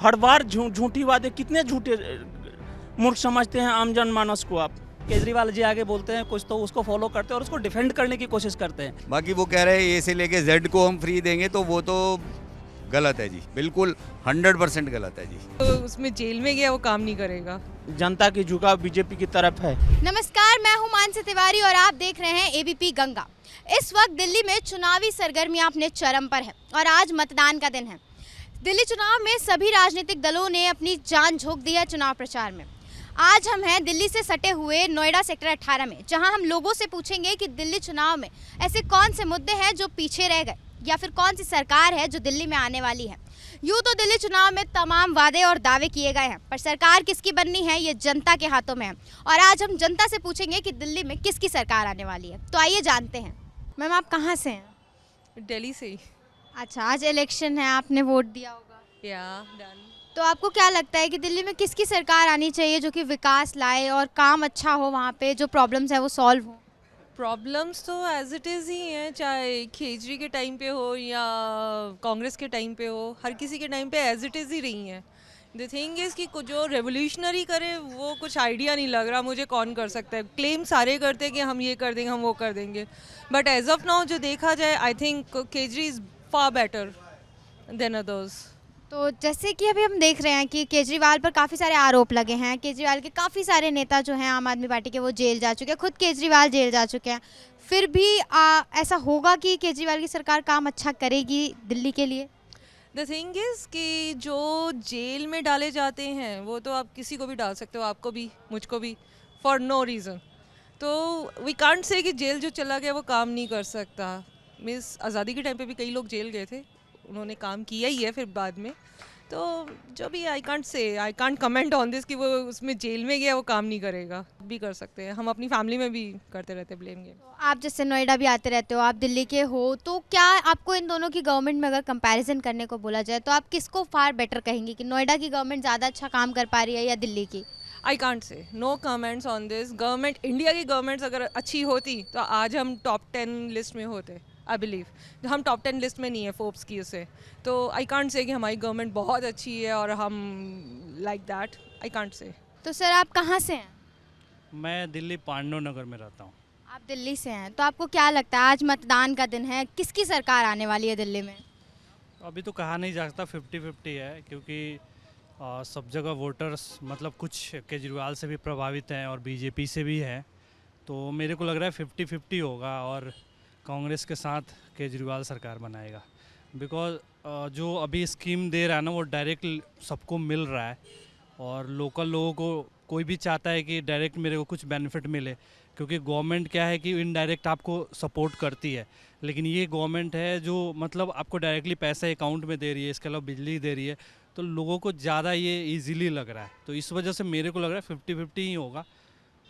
हर बार झूठी वादे, कितने झूठे मूर्ख समझते हैं आम जनमानस को आप। केजरीवाल जी आगे बोलते हैं कुछ तो उसको फॉलो करते हैं और उसको डिफेंड करने की कोशिश करते हैं। बाकी वो कह रहे हैं ए से लेके जेड को हम फ्री देंगे, तो वो तो गलत है जी, बिल्कुल 100% गलत है जी। तो उसमें जेल में गया वो काम नहीं करेगा। जनता की झुकाव बीजेपी की तरफ है। नमस्कार, मैं हूं मानसी तिवारी और आप देख रहे हैं एबीपी गंगा। इस वक्त दिल्ली में चुनावी सरगर्मियां अपने चरम पर है और आज मतदान का दिन है। दिल्ली चुनाव में सभी राजनीतिक दलों ने अपनी जान झोंक दी है चुनाव प्रचार में। आज हम हैं दिल्ली से सटे हुए नोएडा सेक्टर 18 में, जहां हम लोगों से पूछेंगे कि दिल्ली चुनाव में ऐसे कौन से मुद्दे हैं जो पीछे रह गए, या फिर कौन सी सरकार है जो दिल्ली में आने वाली है। यूँ तो दिल्ली चुनाव में तमाम वादे और दावे किए गए हैं, पर सरकार किसकी बननी है ये जनता के हाथों में है। और आज हम जनता से पूछेंगे कि दिल्ली में किसकी सरकार आने वाली है। तो आइए जानते हैं। मैम, आप कहाँ से हैं? दिल्ली से ही। अच्छा, आज इलेक्शन है, आपने वोट दिया होगा। या डन। तो आपको क्या लगता है कि दिल्ली में किसकी सरकार आनी चाहिए जो कि विकास लाए और काम अच्छा हो, वहाँ पे जो प्रॉब्लम्स है वो सॉल्व हो? प्रॉब्लम्स तो एज इट इज़ ही हैं, चाहे केजरी के टाइम पे हो या कांग्रेस के टाइम पे हो, हर किसी के टाइम पे एज इट इज़ ही रही हैं। द थिंग इज़ कि कुछ जो रेवोल्यूशनरी करे वो कुछ आइडिया नहीं लग रहा मुझे कौन कर सकता है। क्लेम सारे करते हैं कि हम ये कर देंगे, हम वो कर देंगे, बट एज ऑफ नाउ जो देखा जाए I think khejri is far better than others. तो जैसे कि अभी हम देख रहे हैं कि केजरीवाल पर काफ़ी सारे आरोप लगे हैं। केजरीवाल के काफ़ी सारे नेता जो हैं आम आदमी पार्टी के, वो जेल जा चुके हैं, खुद केजरीवाल जेल जा चुके हैं। फिर भी ऐसा होगा कि केजरीवाल की सरकार काम अच्छा करेगी दिल्ली के लिए? द थिंग इज़ कि जो जेल में डाले जाते हैं वो तो आप किसी को भी डाल सकते हो, आपको भी मुझको भी, फॉर नो रीज़न। तो वी कांट से कि जेल जो चला गया वो काम नहीं कर सकता। मिस आज़ादी के टाइम पे भी कई लोग जेल गए थे, उन्होंने काम किया ही है फिर बाद में। तो जो भी I can't comment on this कि वो उसमें जेल में गया वो काम नहीं करेगा। भी कर सकते हैं, हम अपनी फैमिली में भी करते रहते ब्लेम गेम। तो आप जैसे नोएडा भी आते रहते हो, आप दिल्ली के हो, तो क्या आपको इन दोनों की गवर्नमेंट में अगर कंपैरिजन करने को बोला जाए तो आप किसको फार बेटर कहेंगी कि नोएडा की गवर्नमेंट ज़्यादा अच्छा काम कर पा रही है या दिल्ली की? I can't say, no comments on this. Government, India की गवर्नमेंट्स अगर अच्छी होती तो आज हम टॉप 10 लिस्ट में होते। आई बिलीव हम टॉप 10 लिस्ट में नहीं है फोर्ब्स की उसे। तो आई कांट से कि हमारी गवर्नमेंट बहुत अच्छी है और हम लाइक दैट, आई कांट से। तो सर, आप कहाँ से हैं? मैं दिल्ली पांडव नगर में रहता हूँ। आप दिल्ली से हैं, तो आपको क्या लगता है आज मतदान का दिन है, किसकी सरकार आने वाली है दिल्ली में? अभी तो कहा नहीं जा सकता, 50-50 है, क्योंकि सब जगह वोटर्स मतलब कुछ केजरीवाल से भी प्रभावित हैं और बीजेपी से भी हैं। तो मेरे को लग रहा है 50-50 होगा और कांग्रेस के साथ केजरीवाल सरकार बनाएगा। बिकॉज जो अभी स्कीम दे रहा है ना वो डायरेक्ट सबको मिल रहा है और लोकल लोगों को कोई भी चाहता है कि डायरेक्ट मेरे को कुछ बेनिफिट मिले, क्योंकि गवर्नमेंट क्या है कि इनडायरेक्ट आपको सपोर्ट करती है, लेकिन ये गवर्नमेंट है जो मतलब आपको डायरेक्टली पैसा अकाउंट में दे रही है, इसके अलावा बिजली दे रही है, तो लोगों को ज़्यादा ये इजीली लग रहा है। तो इस वजह से मेरे को लग रहा है 50-50 ही होगा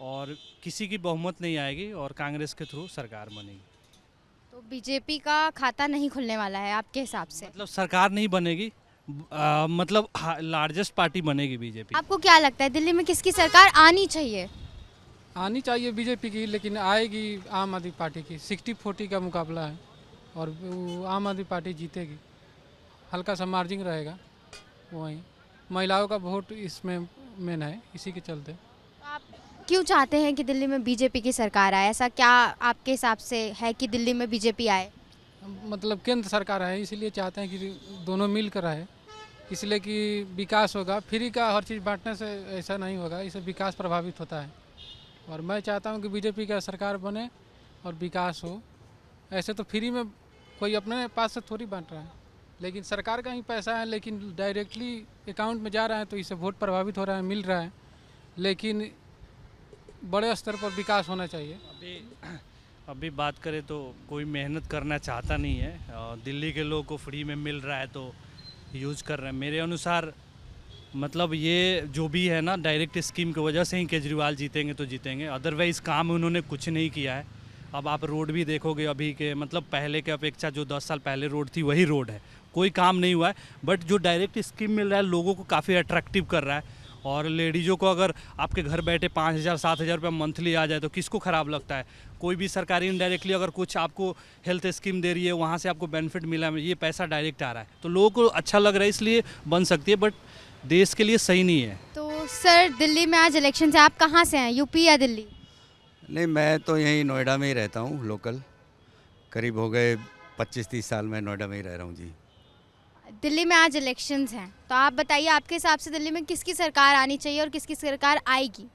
और किसी की बहुमत नहीं आएगी और कांग्रेस के थ्रू सरकार बनेगी। तो बीजेपी का खाता नहीं खुलने वाला है आपके हिसाब से? मतलब सरकार नहीं बनेगी, मतलब लार्जेस्ट पार्टी बनेगी बीजेपी। आपको क्या लगता है दिल्ली में किसकी सरकार आनी चाहिए? आनी चाहिए बीजेपी की, लेकिन आएगी आम आदमी पार्टी की। 60-40 का मुकाबला है और वो आम आदमी पार्टी जीतेगी। हल्का सा मार्जिन रहेगा, वहीं महिलाओं का वोट इसमें मेन है, इसी के चलते। आप क्यों चाहते हैं कि दिल्ली में बीजेपी की सरकार आए? ऐसा क्या आपके हिसाब से है कि दिल्ली में बीजेपी आए? मतलब केंद्र सरकार है, इसीलिए चाहते हैं कि दोनों मिल कर आए, इसलिए कि विकास होगा। फ्री का हर चीज़ बांटने से ऐसा नहीं होगा, इससे विकास प्रभावित होता है। और मैं चाहता हूं कि बीजेपी का सरकार बने और विकास हो। ऐसे तो फ्री में कोई अपने पास से थोड़ी बांट रहा है, लेकिन सरकार का ही पैसा है, लेकिन डायरेक्टली अकाउंट में जा रहा है, तो इससे वोट प्रभावित हो रहा है, मिल रहा है। लेकिन बड़े स्तर पर विकास होना चाहिए। अभी बात करें तो कोई मेहनत करना चाहता नहीं है, दिल्ली के लोगों को फ्री में मिल रहा है तो यूज़ कर रहे हैं। मेरे अनुसार मतलब ये जो भी है ना, डायरेक्ट स्कीम की वजह से ही केजरीवाल जीतेंगे तो जीतेंगे, अदरवाइज़ काम उन्होंने कुछ नहीं किया है। अब आप रोड भी देखोगे अभी के, मतलब पहले के अपेक्षा जो 10 साल पहले रोड थी वही रोड है, कोई काम नहीं हुआ है। बट जो डायरेक्ट स्कीम मिल रहा है लोगों को काफ़ी अट्रैक्टिव कर रहा है और लेडीज़ों को अगर आपके घर बैठे 5,000 7,000 रुपये मंथली आ जाए तो किसको ख़राब लगता है। कोई भी सरकारी इनडायरेक्टली अगर कुछ आपको हेल्थ स्कीम दे रही है, वहाँ से आपको बेनिफिट मिला, ये पैसा डायरेक्ट आ रहा है, तो लोगों को अच्छा लग रहा है इसलिए बन सकती है, बट देश के लिए सही नहीं है। तो सर दिल्ली में आज इलेक्शन है, आप कहाँ से हैं, यूपी या दिल्ली? नहीं, मैं तो यहीं नोएडा में ही रहता हूँ, लोकल। करीब हो गए 25-30 साल में नोएडा में ही रह रहा हूँ जी। दिल्ली में आज इलेक्शंस हैं, तो आप बताइए आपके हिसाब से दिल्ली में किसकी सरकार आनी चाहिए और किसकी सरकार आएगी?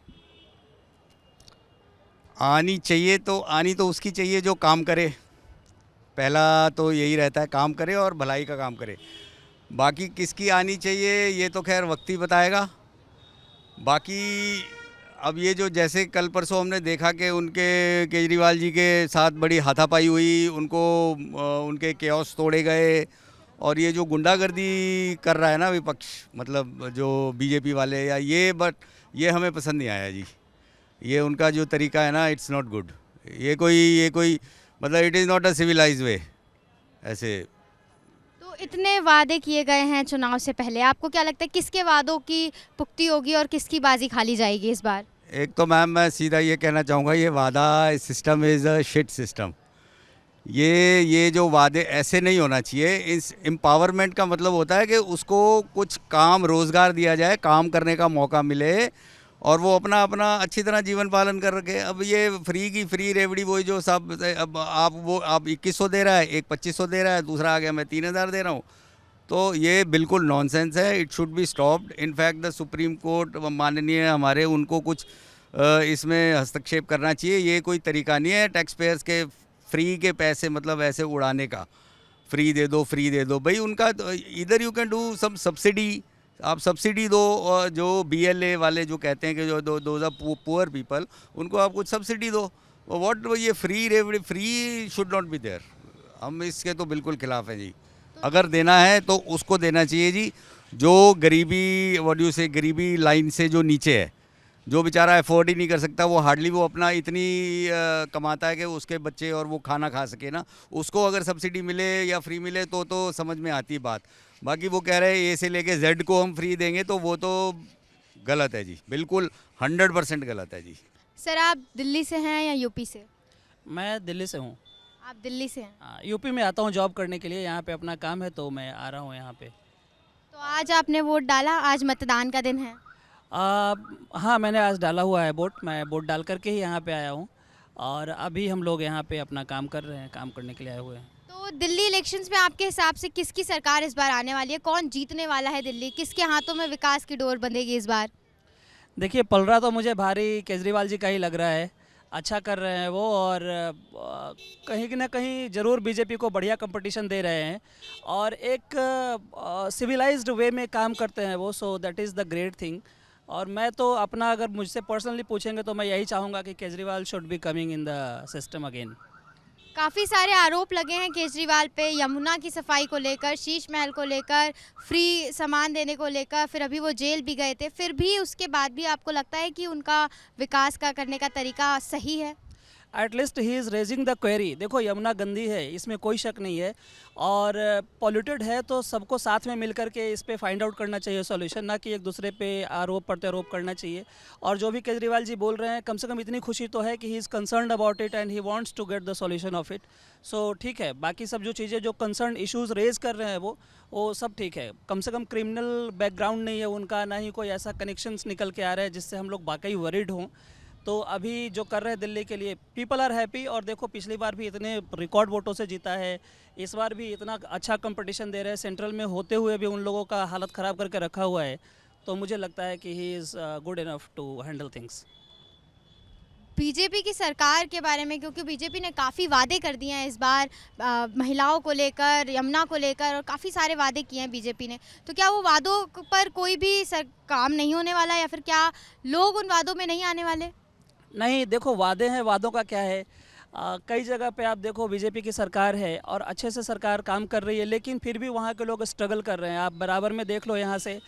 आनी तो उसकी चाहिए जो काम करे। पहला तो यही रहता है, काम करे और भलाई का काम करे। बाकी किसकी आनी चाहिए ये तो खैर वक्त ही बताएगा। बाकी अब ये जो जैसे कल परसों हमने देखा कि उनके केजरीवाल जी के साथ बड़ी हाथापाई हुई, उनको उनके केओस तोड़े गए, और ये जो गुंडागर्दी कर रहा है ना विपक्ष, मतलब जो बीजेपी वाले या ये हमें पसंद नहीं आया जी। ये उनका जो तरीका है ना, इट्स नॉट गुड। ये कोई मतलब it is not a civilised way ऐसे। तो इतने वादे किए गए हैं चुनाव से पहले, आपको क्या लगता है किसके वादों की पुख्ती होगी और किसकी बाजी खाली जाएगी इस बार? एक तो मैम मैं सीधा ये कहना चाहूँगा, ये वादा system is a shit system. ये जो वादे ऐसे नहीं होना चाहिए। इस एम्पावरमेंट का मतलब होता है कि उसको कुछ काम रोज़गार दिया जाए, काम करने का मौका मिले और वो अपना अच्छी तरह जीवन पालन कर रखे। अब ये फ्री रेवड़ी वही जो सब, अब आप 2100 दे रहा है, एक 2500 दे रहा है, दूसरा आ गया मैं 3000 दे रहा हूँ, तो ये बिल्कुल नॉनसेंस है। It should be stopped. In fact the supreme court माननीय हमारे, उनको कुछ इसमें हस्तक्षेप करना चाहिए। ये कोई तरीका नहीं है टैक्स पेयर्स के फ्री के पैसे मतलब ऐसे उड़ाने का। फ्री दे दो भाई, उनका इधर you can do some subsidy, आप सब्सिडी दो। जो BLA वाले जो कहते हैं कि जो दो पुअर पीपल, उनको आप कुछ सब्सिडी दो। व्हाट ये free should not be there. हम इसके तो बिल्कुल खिलाफ हैं जी। अगर देना है तो उसको देना चाहिए जी जो गरीबी लाइन से जो नीचे है, जो बेचारा अफोर्ड ही नहीं कर सकता, वो हार्डली वो अपना इतनी कमाता है कि उसके बच्चे और वो खाना खा सके ना, उसको अगर सब्सिडी मिले या फ्री मिले तो समझ में आती बात। बाकी वो कह रहे हैं A से लेके Z को हम फ्री देंगे, तो वो तो गलत है जी, बिल्कुल 100% गलत है जी। सर आप दिल्ली से हैं या यूपी से? मैं दिल्ली से हूँ। आप दिल्ली से हैं, यूपी में आता हूँ जॉब करने के लिए, यहाँ पे अपना काम है तो मैं आ रहा हूँ यहाँ पे। तो आज आपने वोट डाला, आज मतदान का दिन है? हाँ, मैंने आज डाला हुआ है वोट। मैं वोट डाल करके ही यहाँ पे आया हूँ और अभी हम लोग यहाँ पे अपना काम कर रहे हैं, काम करने के लिए आए हुए हैं। तो दिल्ली इलेक्शंस में आपके हिसाब से किसकी सरकार इस बार आने वाली है? कौन जीतने वाला है दिल्ली? किसके हाथों में विकास की डोर बंधेगी इस बार? देखिए, पलड़ा तो मुझे भारी केजरीवाल जी का ही लग रहा है। अच्छा कर रहे हैं वो, और कहीं ना कहीं ज़रूर बीजेपी को बढ़िया कंपटीशन दे रहे हैं और एक सिविलाइज्ड वे में काम करते हैं वो। So that is the great thing. और मैं तो अपना, अगर मुझसे पर्सनली पूछेंगे तो मैं यही चाहूँगा कि Kejriwal should be coming in the system again. काफ़ी सारे आरोप लगे हैं केजरीवाल पे, यमुना की सफाई को लेकर, शीश महल को लेकर, फ्री सामान देने को लेकर, फिर अभी वो जेल भी गए थे। फिर भी उसके बाद भी आपको लगता है कि उनका विकास का करने का तरीका सही है? At least he is raising the query. देखो, यमुना गंदी है, इसमें कोई शक नहीं है, और पॉल्यूटेड है, तो सबको साथ में मिल करके इस पे फाइंड आउट करना चाहिए सॉल्यूशन, ना कि एक दूसरे पे आरोप प्रत्यारोप करना चाहिए। और जो भी केजरीवाल जी बोल रहे हैं, कम से कम इतनी खुशी तो है कि he is concerned about it and he wants to get the solution of it. So ठीक है, बाकी सब जो चीज़ें जो कंसर्न इश्यूज़ रेज कर रहे हैं वो सब ठीक है। कम से कम क्रिमिनल बैकग्राउंड नहीं है उनका, ना ही कोई ऐसा कनेक्शंस निकल के आ रहा है जिससे हम लोग वाकई वरीड हों। तो अभी जो कर रहे हैं दिल्ली के लिए, पीपल आर हैप्पी। और देखो, पिछली बार भी इतने रिकॉर्ड वोटों से जीता है, इस बार भी इतना अच्छा कंपटीशन दे रहे हैं, सेंट्रल में होते हुए भी उन लोगों का हालत ख़राब करके रखा हुआ है। तो मुझे लगता है कि he is good enough to handle things. BJP की सरकार के बारे में, क्योंकि बीजेपी ने काफ़ी वादे कर दिए हैं इस बार, महिलाओं को लेकर, यमुना को लेकर, और काफ़ी सारे वादे किए हैं बीजेपी ने, तो क्या वो वादों पर कोई भी काम नहीं होने वाला, या फिर क्या लोग उन वादों में नहीं आने वाले? नहीं, देखो, वादे हैं, वादों का क्या है। कई जगह पे आप देखो बीजेपी की सरकार है और अच्छे से सरकार काम कर रही है, लेकिन फिर भी वहाँ के लोग स्ट्रगल कर रहे हैं। आप बराबर में देख लो, यहाँ से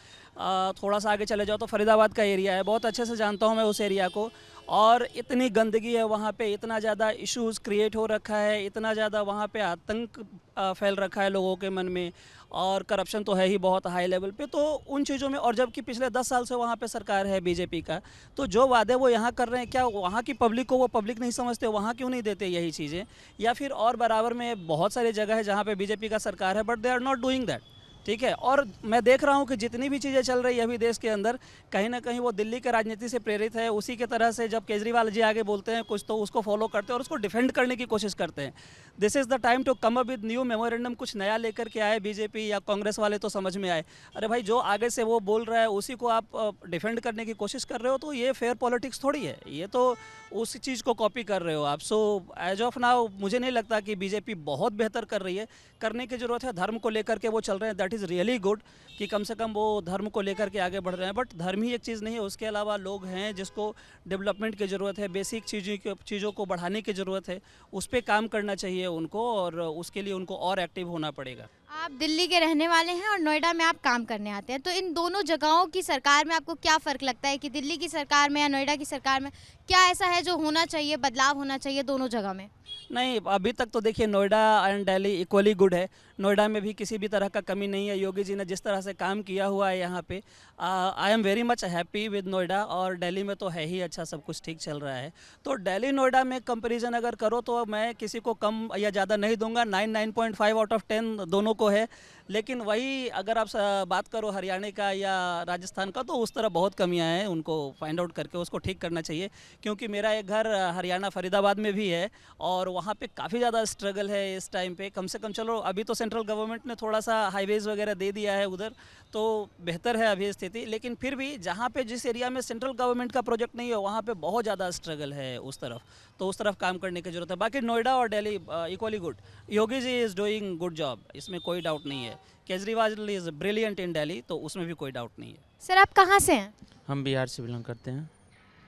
थोड़ा सा आगे चले जाओ तो फरीदाबाद का एरिया है, बहुत अच्छे से जानता हूँ मैं उस एरिया को। और इतनी गंदगी है वहाँ पे, इतना ज़्यादा इश्यूज़ क्रिएट हो रखा है, इतना ज़्यादा वहाँ पे आतंक फैल रखा है लोगों के मन में, और करप्शन तो है ही बहुत हाई लेवल पे। तो उन चीज़ों में, और जबकि पिछले 10 साल से वहाँ पे सरकार है बीजेपी का, तो जो वादे वो यहाँ कर रहे हैं, क्या वहाँ की पब्लिक को वो पब्लिक नहीं समझते? वहाँ क्यों नहीं देते यही चीज़ें? या फिर और बराबर में बहुत सारी जगह है जहाँ पे बीजेपी का सरकार है, but they are not doing that. ठीक है। और मैं देख रहा हूँ कि जितनी भी चीज़ें चल रही है अभी देश के अंदर, कहीं ना कहीं वो दिल्ली के राजनीति से प्रेरित है। उसी के तरह से जब केजरीवाल जी आगे बोलते हैं कुछ, तो उसको फॉलो करते हैं और उसको डिफेंड करने की कोशिश करते हैं। This is the time to come up with new memorandum. कुछ नया लेकर के आए बीजेपी या कांग्रेस वाले तो समझ में आए। अरे भाई, जो आगे से वो बोल रहा है उसी को आप डिफेंड करने की कोशिश कर रहे हो, तो ये फेयर पॉलिटिक्स थोड़ी है, ये तो उस चीज़ को कॉपी कर रहे हो आप। सो एज ऑफ नाउ मुझे नहीं लगता कि बीजेपी बहुत बेहतर कर रही है। करने की ज़रूरत है, धर्म को लेकर के वो चल रहे हैं, दैट इज़ रियली गुड कि कम से कम वो धर्म को लेकर के आगे बढ़ रहे हैं। बट धर्म ही एक चीज़ नहीं है, उसके अलावा लोग हैं जिसको डेवलपमेंट की ज़रूरत है, बेसिक चीज़ों को बढ़ाने की ज़रूरत है, उस पर काम करना चाहिए उनको, और उसके लिए उनको और एक्टिव होना पड़ेगा। आप दिल्ली के रहने वाले हैं और नोएडा में आप काम करने आते हैं, तो इन दोनों जगहों की सरकार में आपको क्या फ़र्क लगता है कि दिल्ली की सरकार में या नोएडा की सरकार में क्या ऐसा है जो होना चाहिए, बदलाव होना चाहिए दोनों जगह में? नहीं, अभी तक तो देखिए Noida and Delhi equally good है। नोएडा में भी किसी भी तरह का कमी नहीं है। योगी जी ने जिस तरह से काम किया हुआ है यहाँ पे, I am very much happy with Noida. और दिल्ली में तो है ही अच्छा, सब कुछ ठीक चल रहा है। तो दिल्ली नोएडा में कंपैरिजन अगर करो तो मैं किसी को कम या ज़्यादा नहीं दूंगा, 9.5 आउट ऑफ 10 दोनों को है। लेकिन वही अगर आप बात करो हरियाणा का या राजस्थान का, तो उस तरह बहुत कमियां हैं, उनको फाइंड आउट करके उसको ठीक करना चाहिए। क्योंकि मेरा एक घर हरियाणा फरीदाबाद में भी है और वहाँ पे काफ़ी ज़्यादा स्ट्रगल है इस टाइम पे। कम से कम चलो अभी तो सेंट्रल गवर्नमेंट ने थोड़ा सा हाईवेज़ वगैरह दे दिया है उधर, तो बेहतर है अभी स्थिति। लेकिन फिर भी जहाँ पे जिस एरिया में सेंट्रल गवर्नमेंट का प्रोजेक्ट नहीं है वहाँ पे बहुत ज़्यादा स्ट्रगल है उस तरफ, तो उस तरफ काम करने की ज़रूरत है। बाकी नोएडा और Delhi equally good. Yogi ji is doing good job, इसमें कोई डाउट नहीं है। Kejriwal is brilliant in Delhi, तो उसमें भी कोई डाउट नहीं है। सर, आप कहाँ से हैं? हम बिहार से बिलोंग करते हैं।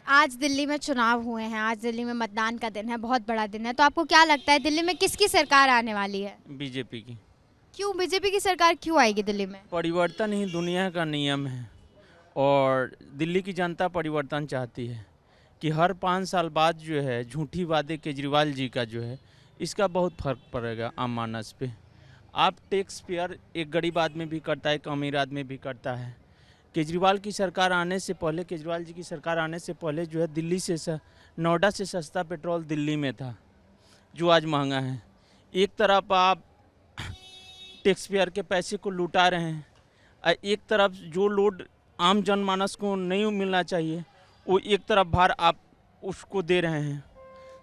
आज दिल्ली में चुनाव हुए हैं, आज दिल्ली में मतदान का दिन है, बहुत बड़ा दिन है, तो आपको क्या लगता है दिल्ली में किसकी सरकार आने वाली है? बीजेपी की। क्यों बीजेपी की सरकार क्यों आएगी दिल्ली में? परिवर्तन ही दुनिया का नियम है और दिल्ली की जनता परिवर्तन चाहती है कि हर 5 साल बाद जो है झूठी वादे केजरीवाल जी का जो है, इसका बहुत फर्क पड़ेगा आम मानस पे। आप टैक्स पेयर एक गरीब आदमी भी करता है, एक अमीर आदमी भी करता है। केजरीवाल की सरकार आने से पहले, केजरीवाल जी की सरकार आने से पहले जो है दिल्ली से नोएडा से सस्ता पेट्रोल दिल्ली में था, जो आज महंगा है। एक तरफ आप टैक्स पेयर के पैसे को लुटा रहे हैं, एक तरफ जो लोड आम जनमानस को नहीं मिलना चाहिए वो एक तरफ भार आप उसको दे रहे हैं।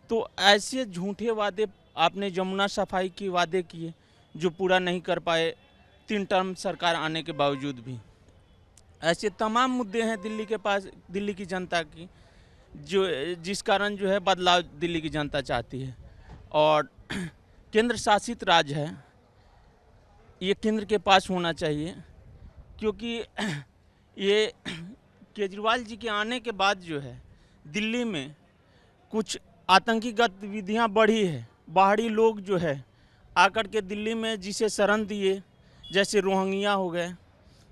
तो ऐसे झूठे वादे आपने जमुना सफाई की वादे किए जो पूरा नहीं कर पाए 3 टर्म सरकार आने के बावजूद भी। ऐसे तमाम मुद्दे हैं दिल्ली के पास, दिल्ली की जनता की, जो जिस कारण जो है बदलाव दिल्ली की जनता चाहती है। और केंद्र शासित राज्य है, ये केंद्र के पास होना चाहिए, क्योंकि ये केजरीवाल जी के आने के बाद जो है दिल्ली में कुछ आतंकी गतिविधियाँ बढ़ी है। बाहरी लोग जो है आकर के दिल्ली में जिसे शरण दिए, जैसे रोहिंग्या हो गए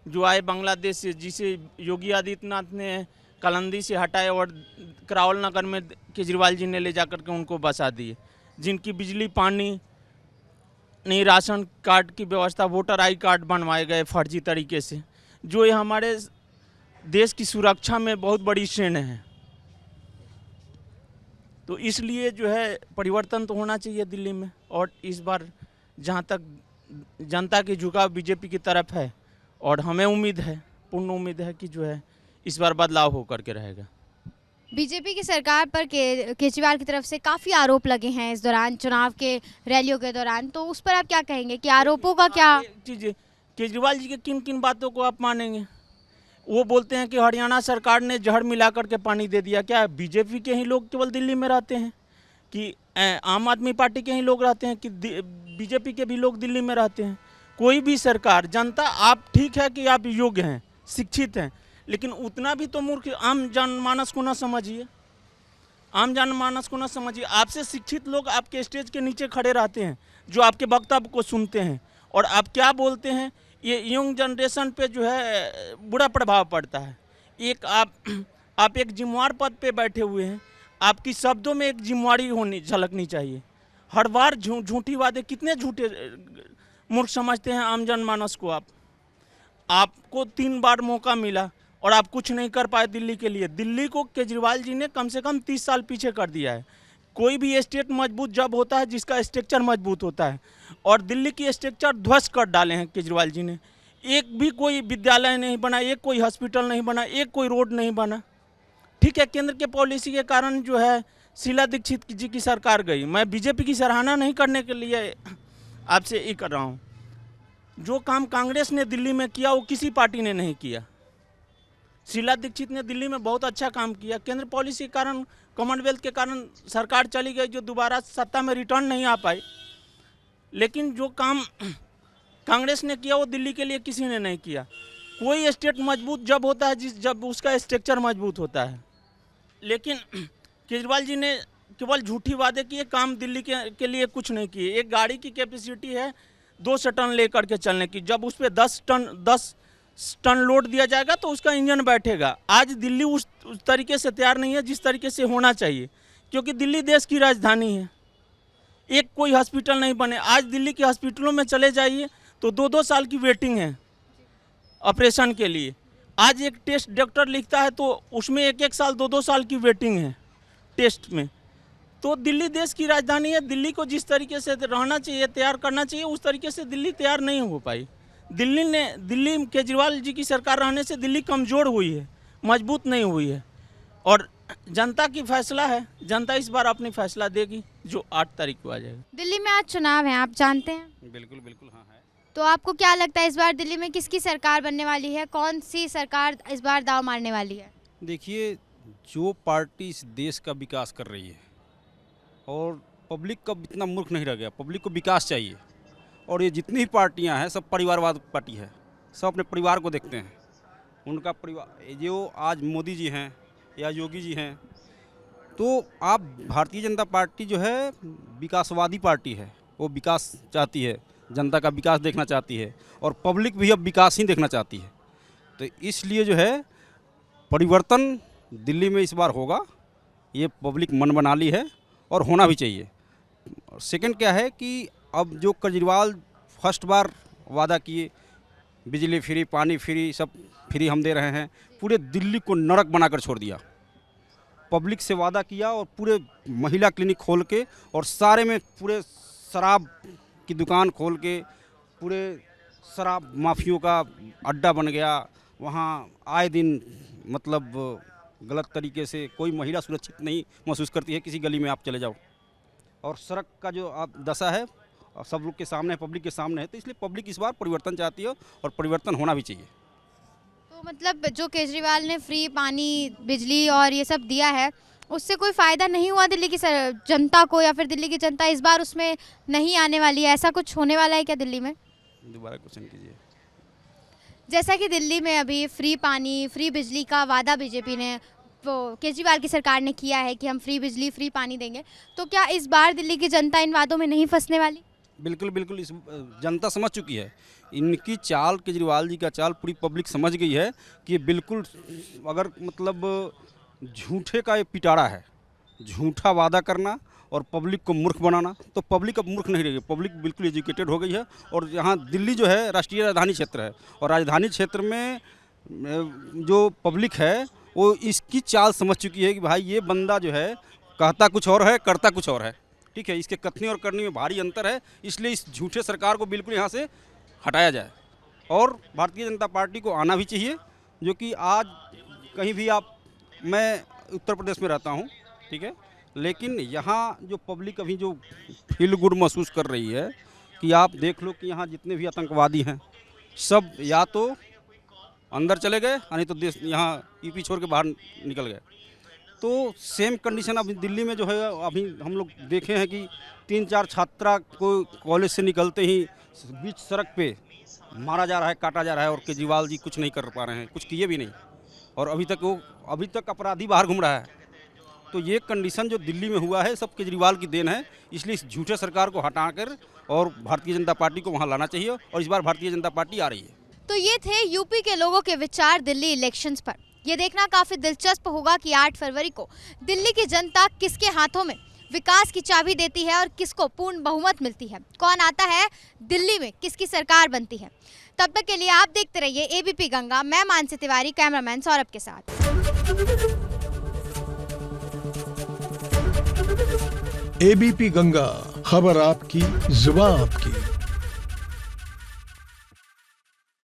जो आए बांग्लादेश से, जिसे योगी आदित्यनाथ ने कलंदी से हटाए और करावल नगर में केजरीवाल जी ने ले जाकर के उनको बसा दिए, जिनकी बिजली पानी नहीं, राशन कार्ड की व्यवस्था, वोटर आई कार्ड बनवाए गए फर्जी तरीके से, जो ये हमारे देश की सुरक्षा में बहुत बड़ी श्रेण है। तो इसलिए जो है परिवर्तन तो होना चाहिए दिल्ली में। और इस बार जहाँ तक जनता की झुकाव बीजेपी की तरफ है, और हमें उम्मीद है, पूर्ण उम्मीद है कि जो है इस बार बदलाव होकर के रहेगा। बीजेपी की सरकार पर केजरीवाल की तरफ से काफ़ी आरोप लगे हैं इस दौरान, चुनाव के रैलियों के दौरान, तो उस पर आप क्या कहेंगे कि आरोपों का क्या? चीज़ केजरीवाल जी के किन किन बातों को आप मानेंगे? वो बोलते हैं कि हरियाणा सरकार ने जहर मिला करके पानी दे दिया। क्या बीजेपी के ही लोग केवल दिल्ली में रहते हैं कि आम आदमी पार्टी के ही लोग रहते हैं कि बीजेपी के भी लोग दिल्ली में रहते हैं? कोई भी सरकार, जनता, आप ठीक है कि आप योग्य हैं, शिक्षित हैं, लेकिन उतना भी तो मूर्ख आम जनमानस को ना समझिए। आम जनमानस को ना समझिए। आपसे शिक्षित लोग आपके स्टेज के नीचे खड़े रहते हैं, जो आपके वक्तव्य को सुनते हैं, और आप क्या बोलते हैं ये यंग जनरेशन पे जो है बुरा प्रभाव पड़ता है। एक आप एक जिम्मेवार पद पे बैठे हुए हैं, आपकी शब्दों में एक जिम्मेवारी होनी झलकनी चाहिए। हर बार झूठी वादे, कितने झूठे मूर्ख समझते हैं आम जनमानस को। आपको 3 बार मौका मिला और आप कुछ नहीं कर पाए दिल्ली के लिए। दिल्ली को केजरीवाल जी ने कम से कम 30 साल पीछे कर दिया है। कोई भी स्टेट मजबूत जब होता है जिसका स्ट्रक्चर मजबूत होता है, और दिल्ली की स्ट्रक्चर ध्वस्त कर डाले हैं केजरीवाल जी ने। एक भी कोई विद्यालय नहीं बना, एक कोई हॉस्पिटल नहीं बना, एक कोई रोड नहीं बना। ठीक है, केंद्र के पॉलिसी के कारण जो है शीला दीक्षित जी की सरकार गई। मैं बीजेपी की सराहना नहीं करने के लिए आपसे ये कर रहा हूँ। जो काम कांग्रेस ने दिल्ली में किया वो किसी पार्टी ने नहीं किया। शीला दीक्षित ने दिल्ली में बहुत अच्छा काम किया। केंद्र पॉलिसी के कारण, कॉमनवेल्थ के कारण सरकार चली गई, जो दोबारा सत्ता में रिटर्न नहीं आ पाई। लेकिन जो काम कांग्रेस ने किया वो दिल्ली के लिए किसी ने नहीं किया। कोई स्टेट मजबूत जब होता है जब उसका स्ट्रक्चर मजबूत होता है। लेकिन केजरीवाल जी ने केवल झूठी वादे किए, काम दिल्ली के लिए कुछ नहीं किए। एक गाड़ी की कैपेसिटी है 200 टन लेकर के चलने की, जब उस पर 10 टन लोड दिया जाएगा तो उसका इंजन बैठेगा। आज दिल्ली उस तरीके से तैयार नहीं है जिस तरीके से होना चाहिए, क्योंकि दिल्ली देश की राजधानी है। एक कोई हॉस्पिटल नहीं बने। आज दिल्ली के हॉस्पिटलों में चले जाइए तो 2-2 साल की वेटिंग है ऑपरेशन के लिए। आज एक टेस्ट डॉक्टर लिखता है तो उसमें 1-1 साल 2-2 साल की वेटिंग है टेस्ट में। तो दिल्ली देश की राजधानी है। दिल्ली को जिस तरीके से रहना चाहिए, तैयार करना चाहिए, उस तरीके से दिल्ली तैयार नहीं हो पाई। दिल्ली केजरीवाल जी की सरकार रहने से दिल्ली कमज़ोर हुई है, मजबूत नहीं हुई है। और जनता की फैसला है, जनता इस बार अपनी फैसला देगी जो 8 तारीख को आ जाएगा। दिल्ली में आज चुनाव है, आप जानते हैं? बिल्कुल बिल्कुल, हाँ है। तो आपको क्या लगता है इस बार दिल्ली में किसकी सरकार बनने वाली है? कौन सी सरकार इस बार दांव मारने वाली है? देखिए, जो पार्टी इस देश का विकास कर रही है और पब्लिक का इतना मूर्ख नहीं रह गया, पब्लिक को विकास चाहिए। और ये जितनी भी पार्टियां हैं सब परिवारवाद पार्टी है, सब अपने परिवार को देखते हैं। उनका परिवार, जो आज मोदी जी हैं या योगी जी हैं, तो आप भारतीय जनता पार्टी जो है विकासवादी पार्टी है। वो विकास चाहती है, जनता का विकास देखना चाहती है, और पब्लिक भी अब विकास ही देखना चाहती है। तो इसलिए जो है परिवर्तन दिल्ली में इस बार होगा, ये पब्लिक मन बना ली है और होना भी चाहिए। सेकंड क्या है कि अब जो केजरीवाल फर्स्ट बार वादा किए, बिजली फ्री, पानी फ्री, सब फ्री हम दे रहे हैं, पूरे दिल्ली को नरक बनाकर छोड़ दिया। पब्लिक से वादा किया और पूरे महिला क्लिनिक खोल के और सारे में पूरे शराब की दुकान खोल के पूरे शराब माफियों का अड्डा बन गया। वहाँ आए दिन मतलब गलत तरीके से कोई महिला सुरक्षित नहीं महसूस करती है। किसी गली में आप चले जाओ, और सड़क का जो आप दशा है सब लोग के सामने है, पब्लिक के सामने है। तो इसलिए पब्लिक इस बार परिवर्तन चाहती है और परिवर्तन होना भी चाहिए। तो मतलब जो केजरीवाल ने फ्री पानी, बिजली और ये सब दिया है, उससे कोई फ़ायदा नहीं हुआ दिल्ली की जनता को, या फिर दिल्ली की जनता इस बार उसमें नहीं आने वाली है? ऐसा कुछ होने वाला है क्या दिल्ली में? दोबारा क्वेश्चन कीजिए। जैसा कि दिल्ली में अभी फ्री पानी, फ्री बिजली का वादा बीजेपी ने, वो केजरीवाल की सरकार ने किया है कि हम फ्री बिजली, फ्री पानी देंगे, तो क्या इस बार दिल्ली की जनता इन वादों में नहीं फंसने वाली? बिल्कुल बिल्कुल, इस जनता समझ चुकी है इनकी चाल, केजरीवाल जी का चाल पूरी पब्लिक समझ गई है कि ये बिल्कुल अगर मतलब झूठे का ये पिटारा है, झूठा वादा करना और पब्लिक को मूर्ख बनाना। तो पब्लिक अब मूर्ख नहीं रही है, पब्लिक बिल्कुल एजुकेटेड हो गई है। और यहाँ दिल्ली जो है राष्ट्रीय राजधानी क्षेत्र है, और राजधानी क्षेत्र में जो पब्लिक है वो इसकी चाल समझ चुकी है कि भाई ये बंदा जो है कहता कुछ और है, करता कुछ और है। ठीक है, इसके कथनी और करनी में भारी अंतर है। इसलिए इस झूठे सरकार को बिल्कुल यहाँ से हटाया जाए और भारतीय जनता पार्टी को आना भी चाहिए। जो कि आज कहीं भी मैं उत्तर प्रदेश में रहता हूँ, ठीक है, लेकिन यहाँ जो पब्लिक अभी जो फील गुड महसूस कर रही है कि आप देख लो कि यहाँ जितने भी आतंकवादी हैं सब या तो अंदर चले गए, नहीं तो देश यहाँ यूपी छोड़ के बाहर निकल गए। तो सेम कंडीशन अभी दिल्ली में जो है, अभी हम लोग देखे हैं कि 3-4 छात्रा को कॉलेज से निकलते ही बीच सड़क पे मारा जा रहा है, काटा जा रहा है, और केजरीवाल जी कुछ नहीं कर पा रहे हैं, कुछ किए भी नहीं, और अभी तक अपराधी बाहर घूम रहा है। तो ये कंडीशन जो दिल्ली में हुआ है सब केजरीवाल की देन है। इसलिए इस झूठे सरकार को हटाकर और भारतीय जनता पार्टी को वहाँ लाना चाहिए और इस बार भारतीय जनता पार्टी आ रही है। तो ये थे यूपी के लोगों के विचार दिल्ली इलेक्शंस पर। ये देखना काफ़ी दिलचस्प होगा कि 8 फरवरी को दिल्ली की जनता किसके हाथों में विकास की चाबी देती है और किसको पूर्ण बहुमत मिलती है, कौन आता है दिल्ली में, किसकी सरकार बनती है। तब तक के लिए आप देखते रहिए एबीपी गंगा। मैं मानसी तिवारी, कैमरामैन सौरभ के साथ। एबीपी गंगा, खबर आपकी, जुबान आपकी।